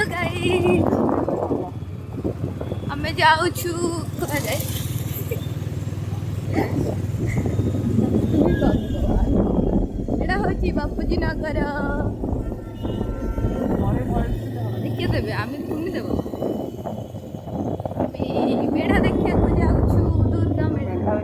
guys हमें जाऊ छु घरे एटा होची बापूजी नगर देखिए देबे आमी घूमी देबो आमी मेढ़ा देखिए को जाऊ छु दुर्गा मेढ़ा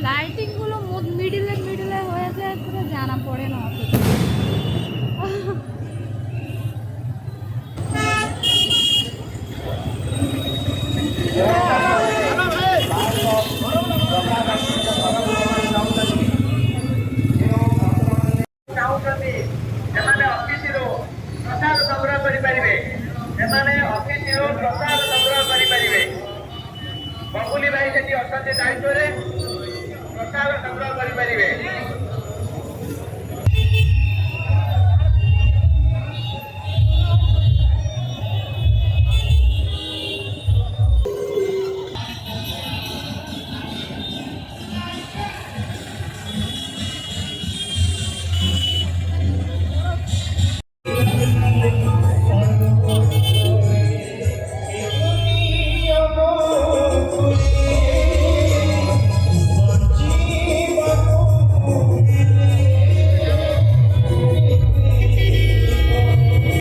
লাইটিং গুলো মিডিলে মিডিলে হয়ে যায় পুরো জানা পড়ে না प्रसाद संग्रह करें प्रसाद संग्रह करें बबुली भाई से अच्छा दायित्व